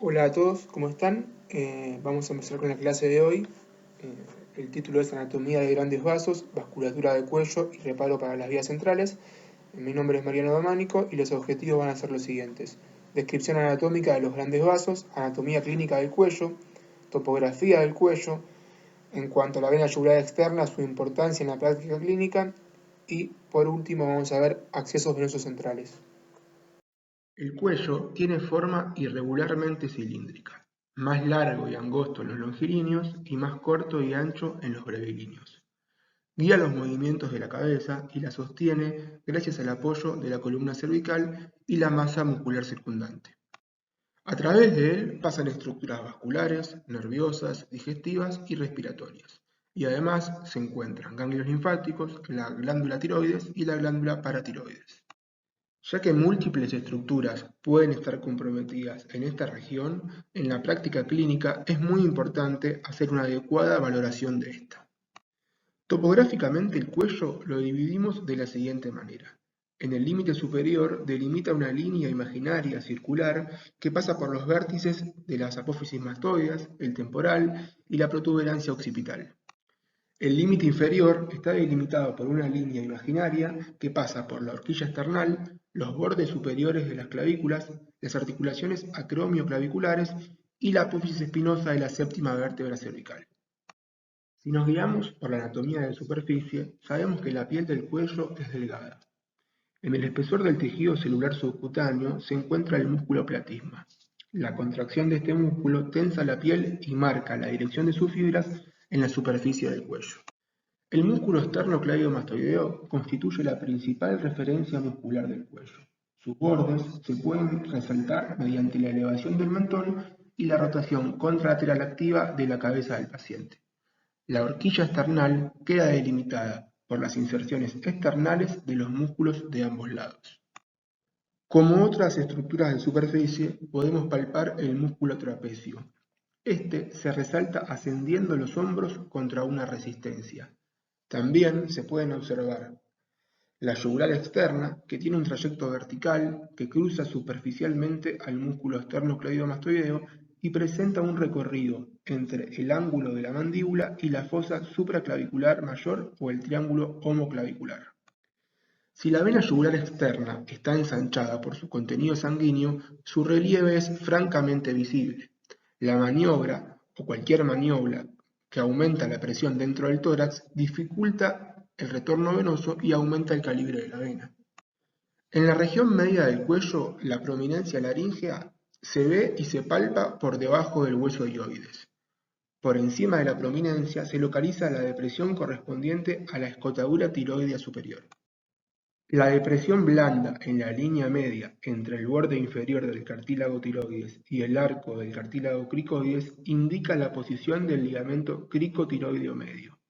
Hola a todos, ¿cómo están? Vamos a empezar con la clase de hoy. El título es Anatomía de grandes vasos, vasculatura del cuello y reparo para las vías centrales. Mi nombre es Mariano Dománico y los objetivos van a ser los siguientes. Descripción anatómica de los grandes vasos, anatomía clínica del cuello, topografía del cuello, en cuanto a la vena yugular externa, su importancia en la práctica clínica y por último vamos a ver accesos venosos centrales. El cuello tiene forma irregularmente cilíndrica, más largo y angosto en los longilíneos y más corto y ancho en los brevilíneos. Guía los movimientos de la cabeza y la sostiene gracias al apoyo de la columna cervical y la masa muscular circundante. A través de él pasan estructuras vasculares, nerviosas, digestivas y respiratorias. Y además se encuentran ganglios linfáticos, la glándula tiroides y la glándula paratiroides. Ya que múltiples estructuras pueden estar comprometidas en esta región, en la práctica clínica es muy importante hacer una adecuada valoración de esta. Topográficamente el cuello lo dividimos de la siguiente manera. En el límite superior delimita una línea imaginaria circular que pasa por los vértices de las apófisis mastoides, el temporal y la protuberancia occipital. El límite inferior está delimitado por una línea imaginaria que pasa por la horquilla esternal, los bordes superiores de las clavículas, las articulaciones acromioclaviculares y la apófisis espinosa de la séptima vértebra cervical. Si nos guiamos por la anatomía de superficie, sabemos que la piel del cuello es delgada. En el espesor del tejido celular subcutáneo se encuentra el músculo platisma. La contracción de este músculo tensa la piel y marca la dirección de sus fibras en la superficie del cuello. El músculo esternocleidomastoideo constituye la principal referencia muscular del cuello. Sus bordes se pueden resaltar mediante la elevación del mentón y la rotación contralateral activa de la cabeza del paciente. La horquilla esternal queda delimitada por las inserciones externales de los músculos de ambos lados. Como otras estructuras de superficie, podemos palpar el músculo trapecio. Este se resalta ascendiendo los hombros contra una resistencia. También se pueden observar la yugular externa, que tiene un trayecto vertical que cruza superficialmente al músculo esternocleidomastoideo y presenta un recorrido entre el ángulo de la mandíbula y la fosa supraclavicular mayor o el triángulo homoclavicular. Si la vena yugular externa está ensanchada por su contenido sanguíneo, su relieve es francamente visible. La maniobra o cualquier maniobra que aumenta la presión dentro del tórax dificulta el retorno venoso y aumenta el calibre de la vena. En la región media del cuello, la prominencia laríngea se ve y se palpa por debajo del hueso hioides. Por encima de la prominencia se localiza la depresión correspondiente a la escotadura tiroidea superior. La depresión blanda en la línea media entre el borde inferior del cartílago tiroides y el arco del cartílago cricoides indica la posición del ligamento cricotiroideo medio.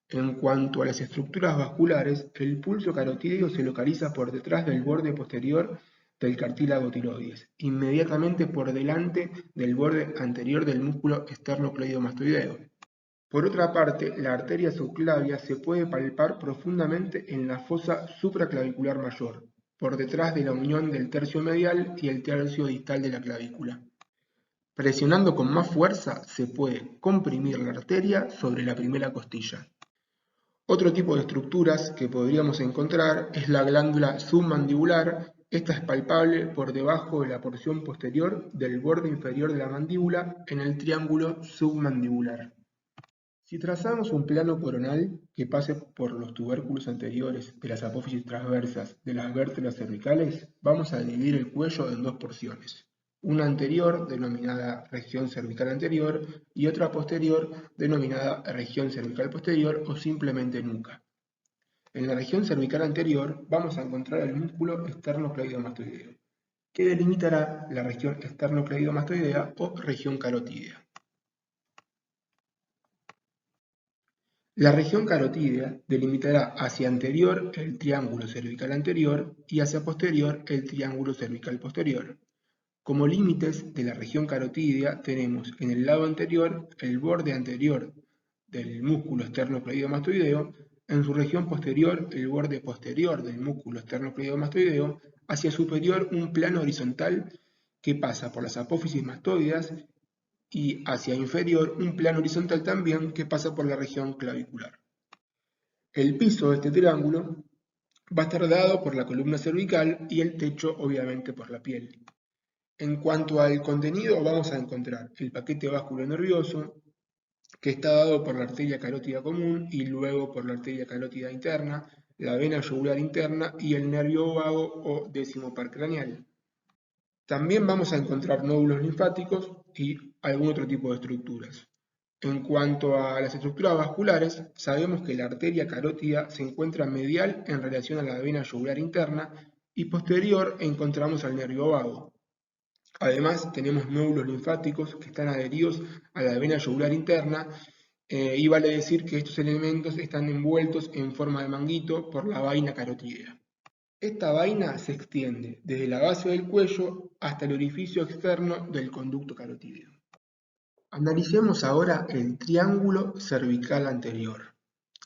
En cuanto a las estructuras vasculares, el pulso carotídeo se localiza por detrás del borde posterior del cartílago tiroides, inmediatamente por delante del borde anterior del músculo esternocleidomastoideo. Por otra parte, la arteria subclavia se puede palpar profundamente en la fosa supraclavicular mayor, por detrás de la unión del tercio medial y el tercio distal de la clavícula. Presionando con más fuerza, se puede comprimir la arteria sobre la primera costilla. Otro tipo de estructuras que podríamos encontrar es la glándula submandibular. Esta es palpable por debajo de la porción posterior del borde inferior de la mandíbula en el triángulo submandibular. Si trazamos un plano coronal que pase por los tubérculos anteriores de las apófisis transversas de las vértebras cervicales, vamos a dividir el cuello en dos porciones. Una anterior, denominada región cervical anterior, y otra posterior, denominada región cervical posterior o simplemente nuca. En la región cervical anterior vamos a encontrar el músculo esternocleidomastoideo, que delimitará la región esternocleidomastoidea o región carotídea. La región carotídea delimitará hacia anterior el triángulo cervical anterior y hacia posterior el triángulo cervical posterior. Como límites de la región carotídea tenemos en el lado anterior el borde anterior del músculo esternocleidomastoideo, en su región posterior el borde posterior del músculo esternocleidomastoideo, hacia superior un plano horizontal que pasa por las apófisis mastoideas y hacia inferior un plano horizontal también que pasa por la región clavicular. El piso de este triángulo va a estar dado por la columna cervical y el techo obviamente por la piel. En cuanto al contenido, vamos a encontrar el paquete vasculonervioso, que está dado por la arteria carótida común y luego por la arteria carótida interna, la vena yugular interna y el nervio vago o décimo par craneal. También vamos a encontrar nódulos linfáticos y algún otro tipo de estructuras. En cuanto a las estructuras vasculares, sabemos que la arteria carótida se encuentra medial en relación a la vena yugular interna y posterior encontramos al nervio vago. Además, tenemos nódulos linfáticos que están adheridos a la vena yugular interna y vale decir que estos elementos están envueltos en forma de manguito por la vaina carotídea. Esta vaina se extiende desde la base del cuello hasta el orificio externo del conducto carotídeo. Analicemos ahora el triángulo cervical anterior.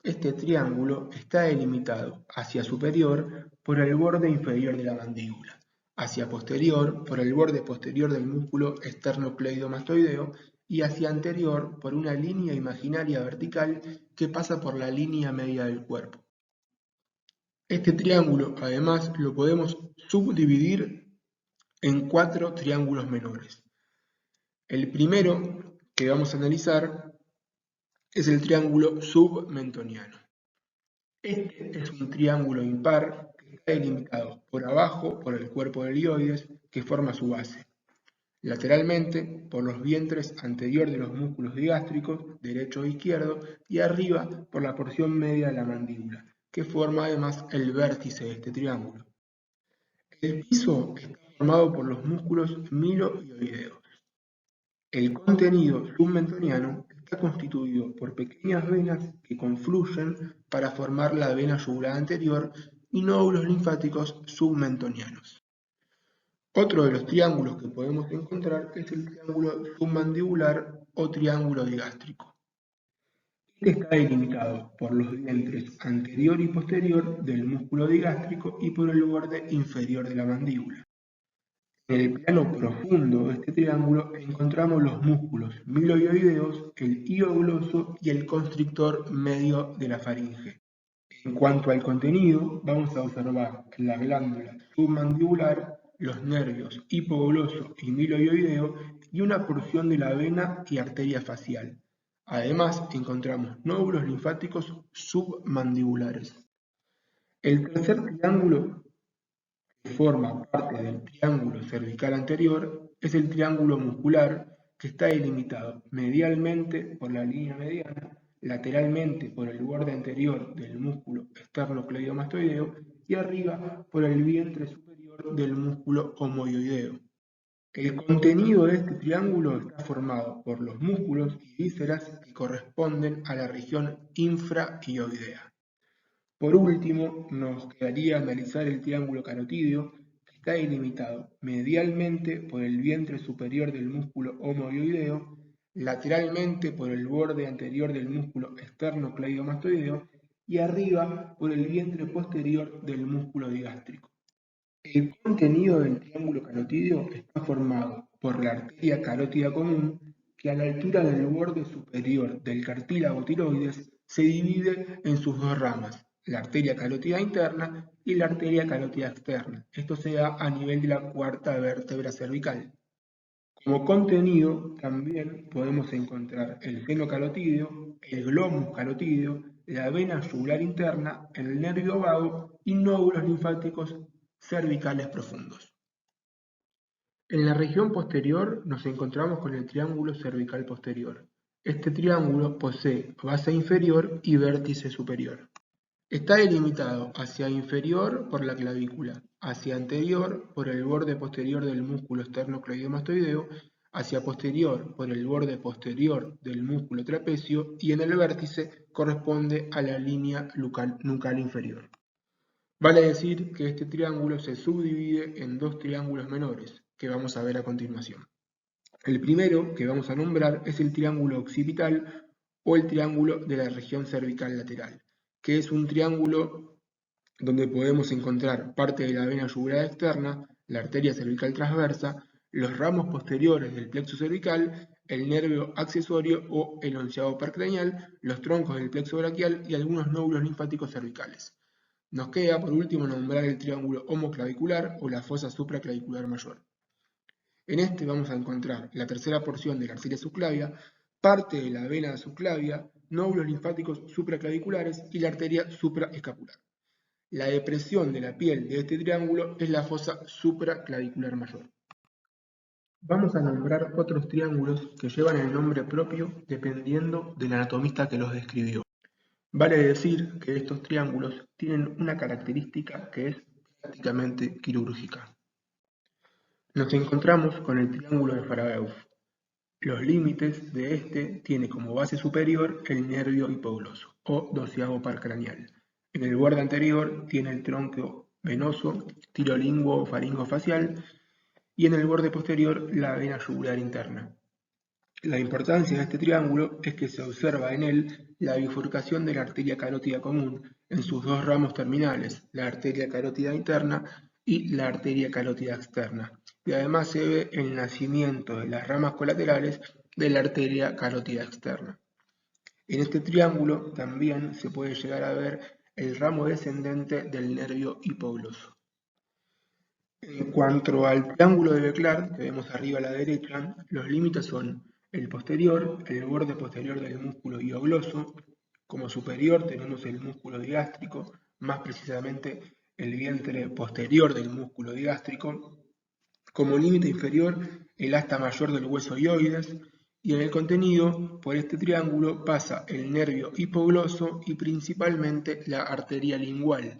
Este triángulo está delimitado hacia superior por el borde inferior de la mandíbula, hacia posterior por el borde posterior del músculo esternocleidomastoideo y hacia anterior por una línea imaginaria vertical que pasa por la línea media del cuerpo. Este triángulo, además, lo podemos subdividir en 4 triángulos menores. El primero que vamos a analizar es el triángulo submentoniano. Este es un triángulo impar que está delimitado por abajo por el cuerpo del ilioides que forma su base, lateralmente por los vientres anterior de los músculos digástricos, derecho e izquierdo, y arriba por la porción media de la mandíbula, que forma además el vértice de este triángulo. El piso está formado por los músculos miloioideos. El contenido submentoniano está constituido por pequeñas venas que confluyen para formar la vena yugular anterior y nódulos linfáticos submentonianos. Otro de los triángulos que podemos encontrar es el triángulo submandibular o triángulo digástrico. Este está delimitado por los vientres anterior y posterior del músculo digástrico y por el borde inferior de la mandíbula. En el plano profundo de este triángulo encontramos los músculos miloioideos, el hiogloso y el constrictor medio de la faringe. En cuanto al contenido, vamos a observar la glándula submandibular, los nervios hipogloso y miloioideo y una porción de la vena y arteria facial. Además, encontramos nódulos linfáticos submandibulares. El tercer triángulo que forma parte del triángulo cervical anterior es el triángulo muscular que está delimitado medialmente por la línea mediana, lateralmente por el borde anterior del músculo esternocleidomastoideo y arriba por el vientre superior del músculo homoioideo. El contenido de este triángulo está formado por los músculos y vísceras que corresponden a la región infrahioidea. Por último, nos quedaría analizar el triángulo carotídeo, que está delimitado medialmente por el vientre superior del músculo homoioideo, lateralmente por el borde anterior del músculo esternocleidomastoideo y arriba por el vientre posterior del músculo digástrico. El contenido del triángulo carotídeo está formado por la arteria carótida común, que a la altura del borde superior del cartílago tiroides se divide en sus dos ramas, la arteria carótida interna y la arteria carótida externa. Esto se da a nivel de la cuarta vértebra cervical. Como contenido también podemos encontrar el seno carotídeo, el glomus carotídeo, la vena yugular interna, el nervio vago y nódulos linfáticos cervicales profundos. En la región posterior nos encontramos con el triángulo cervical posterior. Este triángulo posee base inferior y vértice superior. Está delimitado hacia inferior por la clavícula, hacia anterior por el borde posterior del músculo esternocleidomastoideo, hacia posterior por el borde posterior del músculo trapecio y en el vértice corresponde a la línea nucal inferior. Vale decir que este triángulo se subdivide en dos triángulos menores, que vamos a ver a continuación. El primero que vamos a nombrar es el triángulo occipital o el triángulo de la región cervical lateral, que es un triángulo donde podemos encontrar parte de la vena yugular externa, la arteria cervical transversa, los ramos posteriores del plexo cervical, el nervio accesorio o el onceavo par craneal, los troncos del plexo braquial y algunos nódulos linfáticos cervicales. Nos queda por último nombrar el triángulo homoclavicular o la fosa supraclavicular mayor. En este vamos a encontrar la tercera porción de la arteria subclavia, parte de la vena subclavia, nódulos linfáticos supraclaviculares y la arteria supraescapular. La depresión de la piel de este triángulo es la fosa supraclavicular mayor. Vamos a nombrar otros triángulos que llevan el nombre propio dependiendo del anatomista que los describió. Vale decir que estos triángulos tienen una característica que es prácticamente quirúrgica. Nos encontramos con el triángulo de Faragheus. Los límites de este tiene como base superior el nervio hipogloso o doceavo par craneal. En el borde anterior tiene el tronco venoso, tirolinguo o faringofacial, y en el borde posterior la vena yugular interna. La importancia de este triángulo es que se observa en él la bifurcación de la arteria carótida común en sus dos ramos terminales, la arteria carótida interna y la arteria carótida externa, y además se ve el nacimiento de las ramas colaterales de la arteria carótida externa. En este triángulo también se puede llegar a ver el ramo descendente del nervio hipogloso. En cuanto al triángulo de Beclar, que vemos arriba a la derecha, los límites son el posterior, el borde posterior del músculo hiogloso. Como superior tenemos el músculo digástrico, más precisamente el vientre posterior del músculo digástrico. Como límite inferior, el asta mayor del hueso hioides. Y en el contenido, por este triángulo pasa el nervio hipogloso y principalmente la arteria lingual.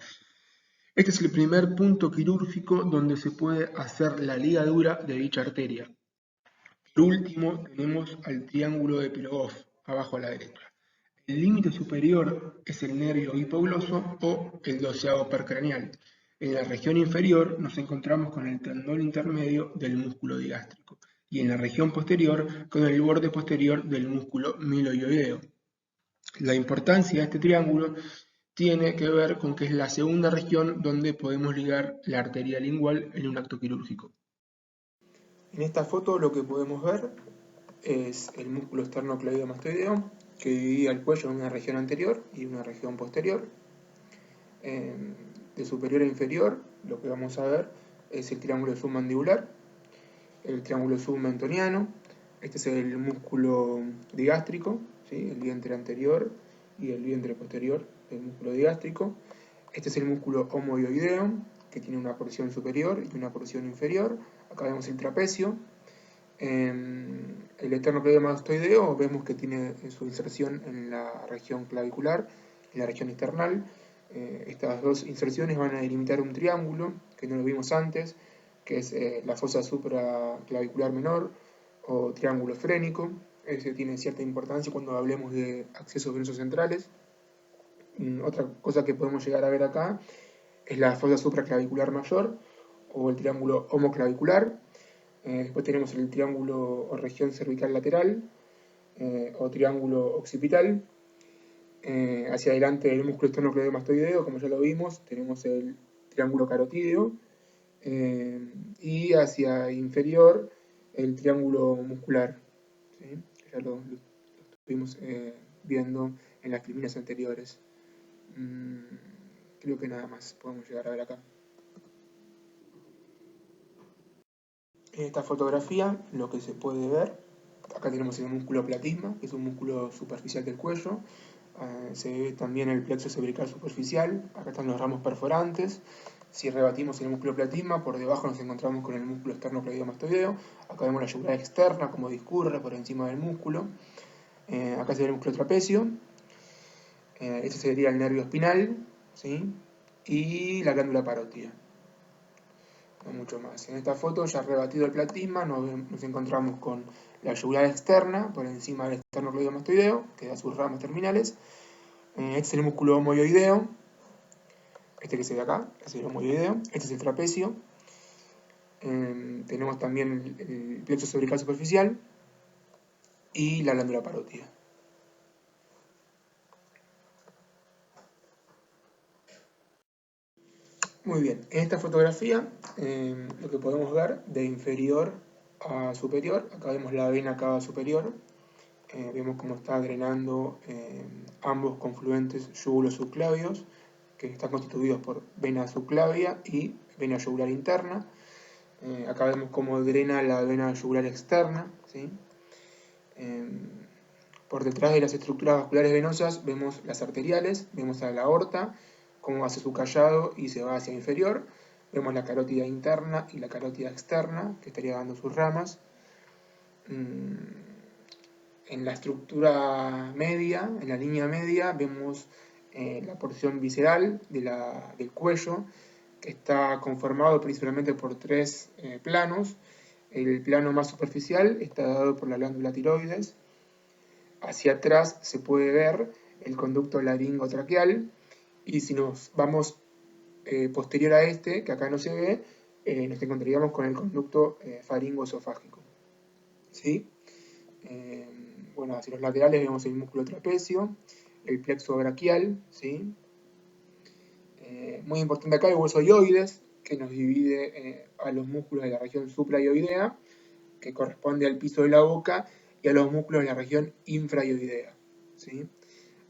Este es el primer punto quirúrgico donde se puede hacer la ligadura de dicha arteria. Por último, tenemos al triángulo de Pirogoff, abajo a la derecha. El límite superior es el nervio hipogloso o el doceavo par craneal. En la región inferior nos encontramos con el tendón intermedio del músculo digástrico y en la región posterior con el borde posterior del músculo miloioideo. La importancia de este triángulo tiene que ver con que es la segunda región donde podemos ligar la arteria lingual en un acto quirúrgico. En esta foto lo que podemos ver es el músculo esternocleidomastoideo que dividía el cuello en una región anterior y una región posterior. De superior a inferior lo que vamos a ver es el triángulo submandibular, el triángulo submentoniano. Este es el músculo digástrico, ¿sí? El vientre anterior y el vientre posterior del músculo digástrico. Este es el músculo homoioideo, que tiene una porción superior y una porción inferior. Acá vemos el trapecio. El esternocleidomastoideo vemos que tiene su inserción en la región clavicular, en la región esternal. Estas dos inserciones van a delimitar un triángulo, que no lo vimos antes, que es la fosa supraclavicular menor o triángulo frénico. Ese tiene cierta importancia cuando hablemos de accesos venosos centrales. Otra cosa que podemos llegar a ver acá es la fosa supraclavicular mayor o el triángulo homoclavicular. Después tenemos el triángulo o región cervical lateral o triángulo occipital. Hacia adelante el músculo esternocleidomastoideo, como ya lo vimos, tenemos el triángulo carotídeo. Y hacia inferior el triángulo muscular, ¿sí? Ya lo estuvimos viendo en las líneas anteriores. Creo que nada más podemos llegar a ver acá. En esta fotografía lo que se puede ver, acá tenemos el músculo platisma, que es un músculo superficial del cuello. Se ve también el plexo cervical superficial, acá están los ramos perforantes. Si rebatimos el músculo platisma, por debajo nos encontramos con el músculo esternocleidomastoideo. Acá vemos la yugular externa, como discurre por encima del músculo. Acá se ve el músculo trapecio. Este sería el nervio espinal, ¿sí? Y la glándula parótida. No mucho más. En esta foto, ya rebatido el platisma, nos encontramos con la yugular externa, por encima del esternocleidomastoideo, que da sus ramas terminales. Este es el músculo homoioideo. Este que se ve acá, es el homoioideo. Este es el trapecio. Tenemos también el plexo cervical superficial y la glándula parótida. Muy bien, en esta fotografía lo que podemos ver de inferior a superior. Acá vemos la vena cava superior. Vemos cómo está drenando ambos confluentes yugulo-subclavios, que están constituidos por vena subclavia y vena yugular interna. Acá vemos cómo drena la vena yugular externa, ¿sí? Por detrás de las estructuras vasculares venosas vemos las arteriales, vemos a la aorta, cómo hace su callado y se va hacia inferior. Vemos la carótida interna y la carótida externa, que estaría dando sus ramas. En la estructura media, en la línea media, vemos la porción visceral del cuello, que está conformado principalmente por tres planos. El plano más superficial está dado por la glándula tiroides. Hacia atrás se puede ver el conducto laringotraqueal, y si nos vamos posterior a este, que acá no se ve, nos encontraríamos con el conducto faringoesofágico. ¿Sí? Bueno, hacia los laterales vemos el músculo trapecio, el plexo braquial, ¿sí? Muy importante acá el hueso hioides, que nos divide a los músculos de la región supraioidea, que corresponde al piso de la boca, y a los músculos de la región infraioidea, ¿sí?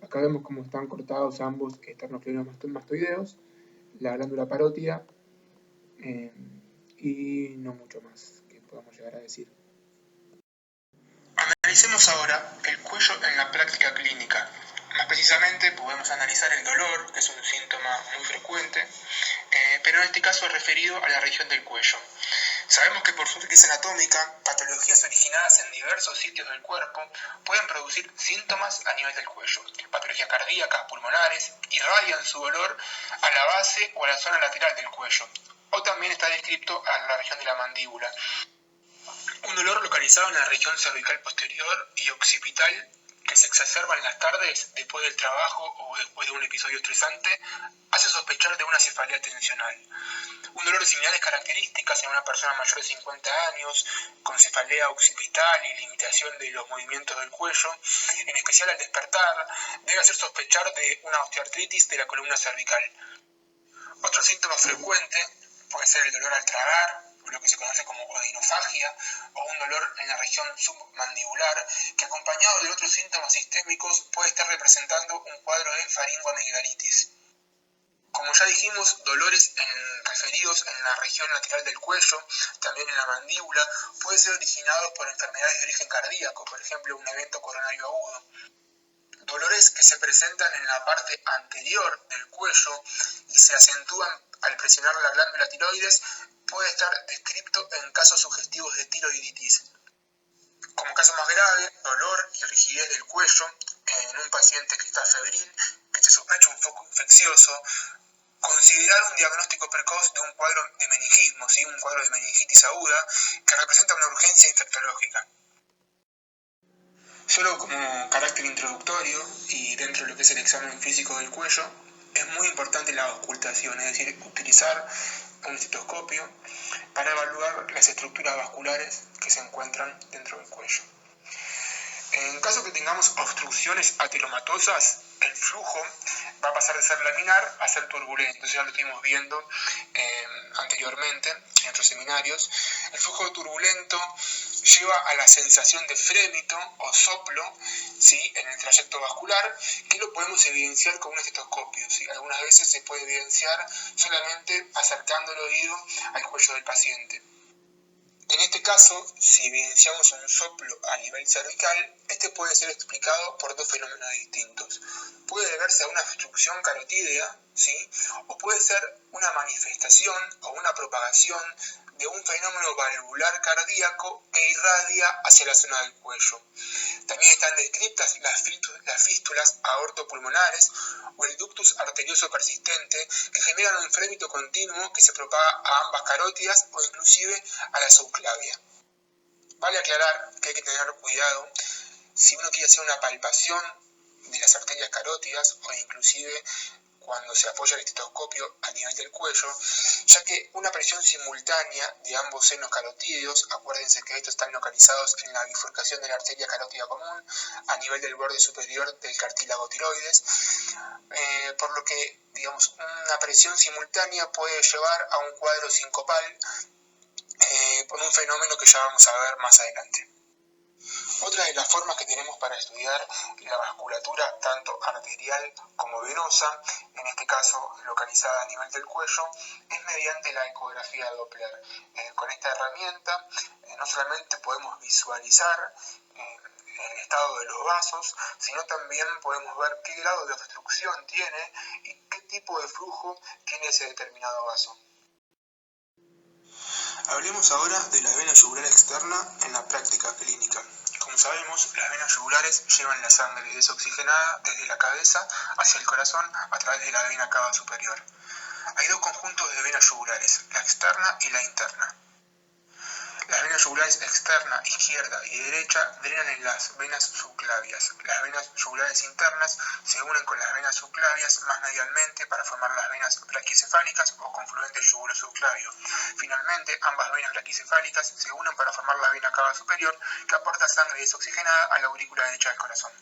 Acá vemos cómo están cortados ambos esternocleidomastoideos, la glándula parótida, y no mucho más que podamos llegar a decir. Analicemos ahora el cuello en la práctica clínica. Más precisamente podemos analizar el dolor, que es un síntoma muy frecuente, pero en este caso referido a la región del cuello. Sabemos que por su riqueza anatómica, patologías originadas en diversos sitios del cuerpo pueden producir síntomas a nivel del cuello. Patologías cardíacas, pulmonares, irradian su dolor a la base o a la zona lateral del cuello, o también está descrito a la región de la mandíbula. Un dolor localizado en la región cervical posterior y occipital que se exacerba en las tardes después del trabajo o después de un episodio estresante hace sospechar de una cefalea tensional. Un dolor de similares características en una persona mayor de 50 años, con cefalea occipital y limitación de los movimientos del cuello, en especial al despertar, debe hacer sospechar de una osteoartritis de la columna cervical. Otro síntoma frecuente puede ser el dolor al tragar, lo que se conoce como odinofagia, o un dolor en la región submandibular, que acompañado de otros síntomas sistémicos puede estar representando un cuadro de faringoamigdalitis. Como ya dijimos, dolores referidos en la región lateral del cuello, también en la mandíbula, pueden ser originados por enfermedades de origen cardíaco, por ejemplo un evento coronario agudo. Dolores que se presentan en la parte anterior del cuello y se acentúan al presionar la glándula tiroides puede estar descrito en casos sugestivos de tiroiditis. Como caso más grave, dolor y rigidez del cuello en un paciente que está febril, que se sospecha un foco infeccioso. Considerar un diagnóstico precoz de un cuadro de meningismo, ¿sí? Un cuadro de meningitis aguda que representa una urgencia infectológica. Solo como carácter introductorio y dentro de lo que es el examen físico del cuello, es muy importante la auscultación, es decir, utilizar un estetoscopio para evaluar las estructuras vasculares que se encuentran dentro del cuello. En caso que tengamos obstrucciones ateromatosas, el flujo va a pasar de ser laminar a ser turbulento. Eso ya lo estuvimos viendo anteriormente en otros seminarios. El flujo turbulento lleva a la sensación de frémito o soplo, ¿sí?, en el trayecto vascular, que lo podemos evidenciar con un estetoscopio, ¿sí? Algunas veces se puede evidenciar solamente acercando el oído al cuello del paciente. En este caso, si evidenciamos un soplo a nivel cervical, este puede ser explicado por dos fenómenos distintos. Puede deberse a una obstrucción carotídea, ¿sí?, o puede ser una manifestación o una propagación de un fenómeno valvular cardíaco que irradia hacia la zona del cuello. También están descritas las fístulas aortopulmonares o el ductus arterioso persistente, que generan un frémito continuo que se propaga a ambas carótidas o inclusive a la subclavia. Vale aclarar que hay que tener cuidado si uno quiere hacer una palpación de las arterias carótidas o inclusive cuando se apoya el estetoscopio a nivel del cuello, ya que una presión simultánea de ambos senos carotídeos, acuérdense que estos están localizados en la bifurcación de la arteria carótida común, a nivel del borde superior del cartílago tiroides, por lo que, digamos, una presión simultánea puede llevar a un cuadro sincopal por un fenómeno que ya vamos a ver más adelante. Otra de las formas que tenemos para estudiar la vasculatura tanto arterial como venosa, en este caso localizada a nivel del cuello, es mediante la ecografía Doppler. Con esta herramienta no solamente podemos visualizar el estado de los vasos, sino también podemos ver qué grado de obstrucción tiene y qué tipo de flujo tiene ese determinado vaso. Hablemos ahora de la vena yugular externa en la práctica clínica. Como sabemos, las venas yugulares llevan la sangre desoxigenada desde la cabeza hacia el corazón a través de la vena cava superior. Hay dos conjuntos de venas yugulares, la externa y la interna. Las venas yugulares externa, izquierda y derecha drenan en las venas subclavias. Las venas yugulares internas se unen con las venas subclavias más medialmente para formar las venas braquicefálicas o confluentes yugulo-subclavio. Finalmente, ambas venas braquicefálicas se unen para formar la vena cava superior que aporta sangre desoxigenada a la aurícula derecha del corazón.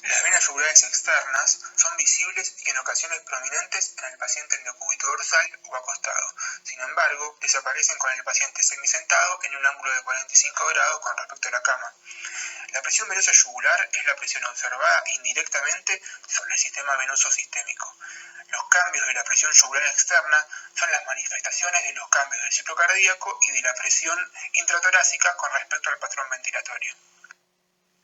Las venas yugulares externas son visibles y en ocasiones prominentes en el paciente en decúbito dorsal o acostado. Sin embargo, desaparecen con el paciente semisentado en un ángulo de 45 grados con respecto a la cama. La presión venosa yugular es la presión observada indirectamente sobre el sistema venoso sistémico. Los cambios de la presión yugular externa son las manifestaciones de los cambios del ciclo cardíaco y de la presión intratorácica con respecto al patrón ventilatorio.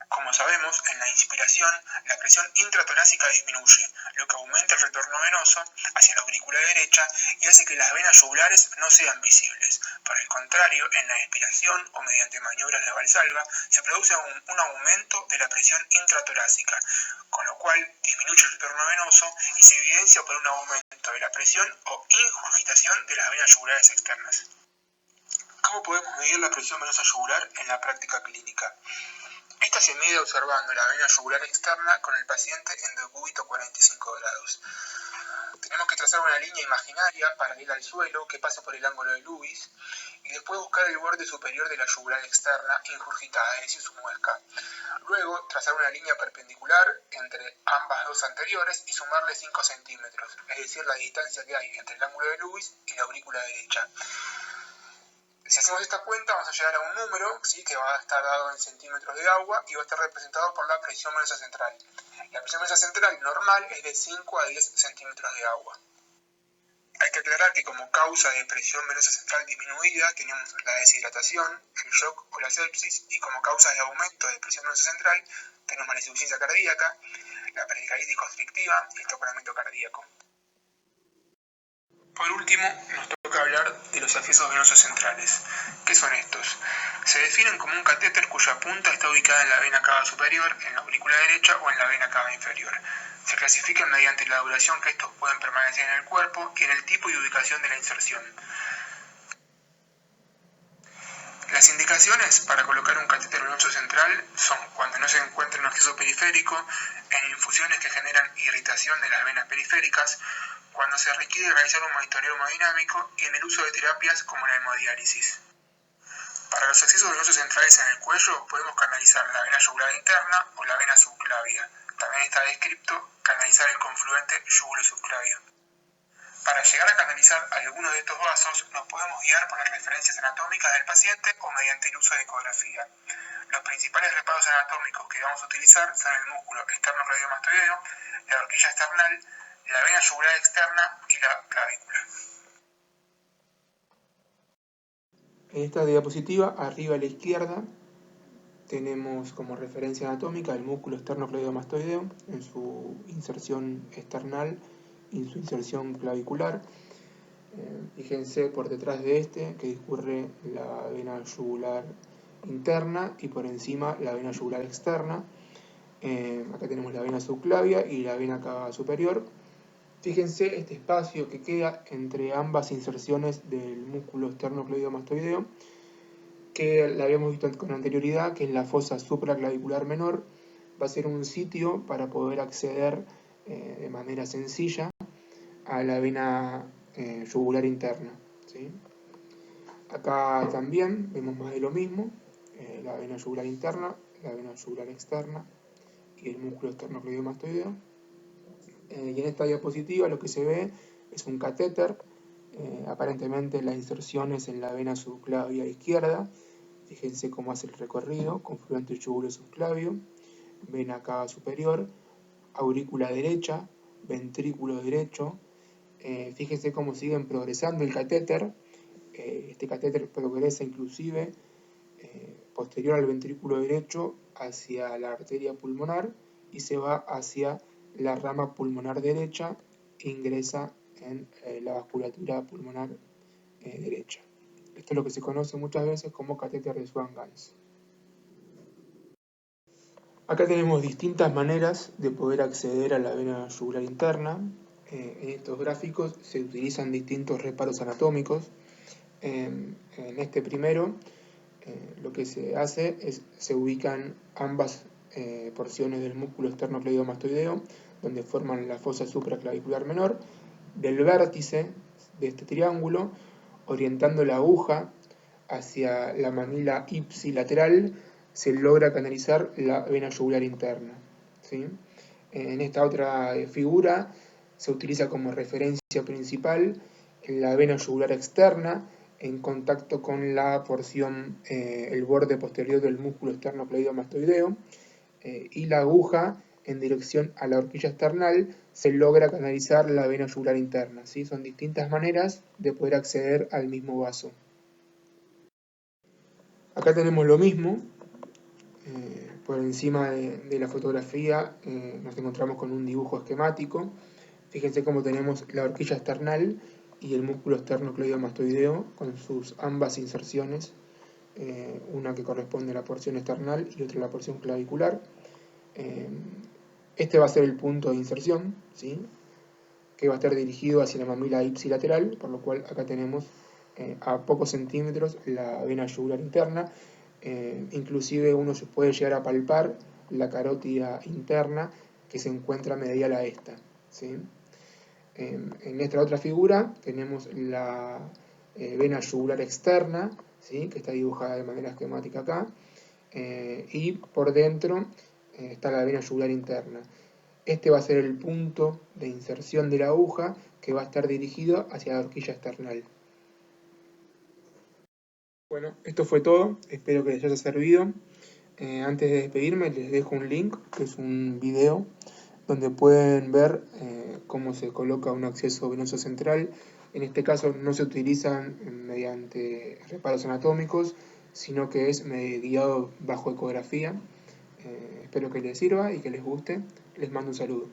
Como sabemos, en la inspiración, la presión intratorácica disminuye, lo que aumenta el retorno venoso hacia la aurícula derecha y hace que las venas yugulares no sean visibles. Por el contrario, en la expiración o mediante maniobras de Valsalva, se produce un aumento de la presión intratorácica, con lo cual disminuye el retorno venoso y se evidencia por un aumento de la presión o ingurgitación de las venas yugulares externas. ¿Cómo podemos medir la presión venosa yugular en la práctica clínica? Esta se mide observando la vena yugular externa con el paciente en decúbito 45 grados. Tenemos que trazar una línea imaginaria paralela al suelo que pase por el ángulo de Lewis y después buscar el borde superior de la yugular externa ingurgitada, es decir, su muesca. Luego, trazar una línea perpendicular entre ambas dos anteriores y sumarle 5 centímetros, es decir, la distancia que hay entre el ángulo de Lewis y la aurícula derecha. Si hacemos esta cuenta, vamos a llegar a un número, ¿sí?, que va a estar dado en centímetros de agua y va a estar representado por la presión venosa central. La presión venosa central normal es de 5 a 10 centímetros de agua. Hay que aclarar que como causa de presión venosa central disminuida tenemos la deshidratación, el shock o la sepsis, y como causa de aumento de presión venosa central tenemos la insuficiencia cardíaca, la pericardítis constrictiva y el taponamiento cardíaco. Por último, nos toca hablar de los accesos venosos centrales. ¿Qué son estos? Se definen como un catéter cuya punta está ubicada en la vena cava superior, en la aurícula derecha o en la vena cava inferior. Se clasifican mediante la duración que estos pueden permanecer en el cuerpo y en el tipo y ubicación de la inserción. Las indicaciones para colocar un catéter venoso central son cuando no se encuentra un acceso periférico, en infusiones que generan irritación de las venas periféricas, cuando se requiere realizar un monitoreo hemodinámico y en el uso de terapias como la hemodiálisis. Para los accesos venosos centrales en el cuello podemos canalizar la vena yugular interna o la vena subclavia. También está descrito canalizar el confluente yugulo-subclavio. Para llegar a canalizar algunos de estos vasos nos podemos guiar por las referencias anatómicas del paciente o mediante el uso de ecografía. Los principales reparos anatómicos que vamos a utilizar son el músculo esternocleidomastoideo, la horquilla esternal, la vena yugular externa y la clavícula. En esta diapositiva, arriba a la izquierda, tenemos como referencia anatómica el músculo esternocleidomastoideo en su inserción external y su inserción clavicular. Fíjense por detrás de este que discurre la vena yugular interna y por encima la vena yugular externa. Acá tenemos la vena subclavia y la vena cava superior. Fíjense este espacio que queda entre ambas inserciones del músculo esternocleidomastoideo, que la habíamos visto con anterioridad, que es la fosa supraclavicular menor. Va a ser un sitio para poder acceder de manera sencilla a la vena yugular interna, ¿sí? Acá también vemos más de lo mismo, la vena yugular interna, la vena yugular externa y el músculo esternocleidomastoideo. Y en esta diapositiva lo que se ve es un catéter Aparentemente la inserción es en la vena subclavia izquierda. Fíjense cómo hace el recorrido: confluente yugulo subclavio, vena cava superior, aurícula derecha, ventrículo derecho. Fíjense cómo siguen progresando el catéter. Este catéter progresa inclusive posterior al ventrículo derecho hacia la arteria pulmonar y se va hacia la rama pulmonar derecha e ingresa en la vasculatura pulmonar derecha. Esto es lo que se conoce muchas veces como catéter de Swan-Ganz. Acá tenemos distintas maneras de poder acceder a la vena yugular interna. En estos gráficos se utilizan distintos reparos anatómicos. En este primero, lo que se hace es se ubican ambas porciones del músculo esternocleidomastoideo, donde forman la fosa supraclavicular menor, del vértice de este triángulo, orientando la aguja hacia la mamila ipsilateral, se logra canalizar la vena yugular interna, ¿sí? En esta otra figura se utiliza como referencia principal la vena yugular externa en contacto con la porción, el borde posterior del músculo esternocleidomastoideo, y la aguja en dirección a la horquilla esternal se logra canalizar la vena yugular interna, ¿sí? Son distintas maneras de poder acceder al mismo vaso. Acá tenemos lo mismo. Por encima de la fotografía nos encontramos con un dibujo esquemático. Fíjense cómo tenemos la horquilla esternal y el músculo esternocleidomastoideo con sus ambas inserciones, una que corresponde a la porción esternal y otra a la porción clavicular. Este va a ser el punto de inserción, ¿sí?, que va a estar dirigido hacia la mamila ipsilateral, por lo cual acá tenemos a pocos centímetros la vena yugular interna. Inclusive uno se puede llegar a palpar la carótida interna que se encuentra medial a esta, ¿sí? En esta otra figura tenemos la vena yugular externa, ¿sí?, que está dibujada de manera esquemática acá, y por dentro está la vena yugular interna. Este va a ser el punto de inserción de la aguja que va a estar dirigido hacia la horquilla esternal. Bueno, esto fue todo, espero que les haya servido. Antes de despedirme les dejo un link, que es un video, donde pueden ver cómo se coloca un acceso venoso central. En este caso no se utilizan mediante reparos anatómicos, sino que es guiado bajo ecografía. Espero que les sirva y que les guste. Les mando un saludo.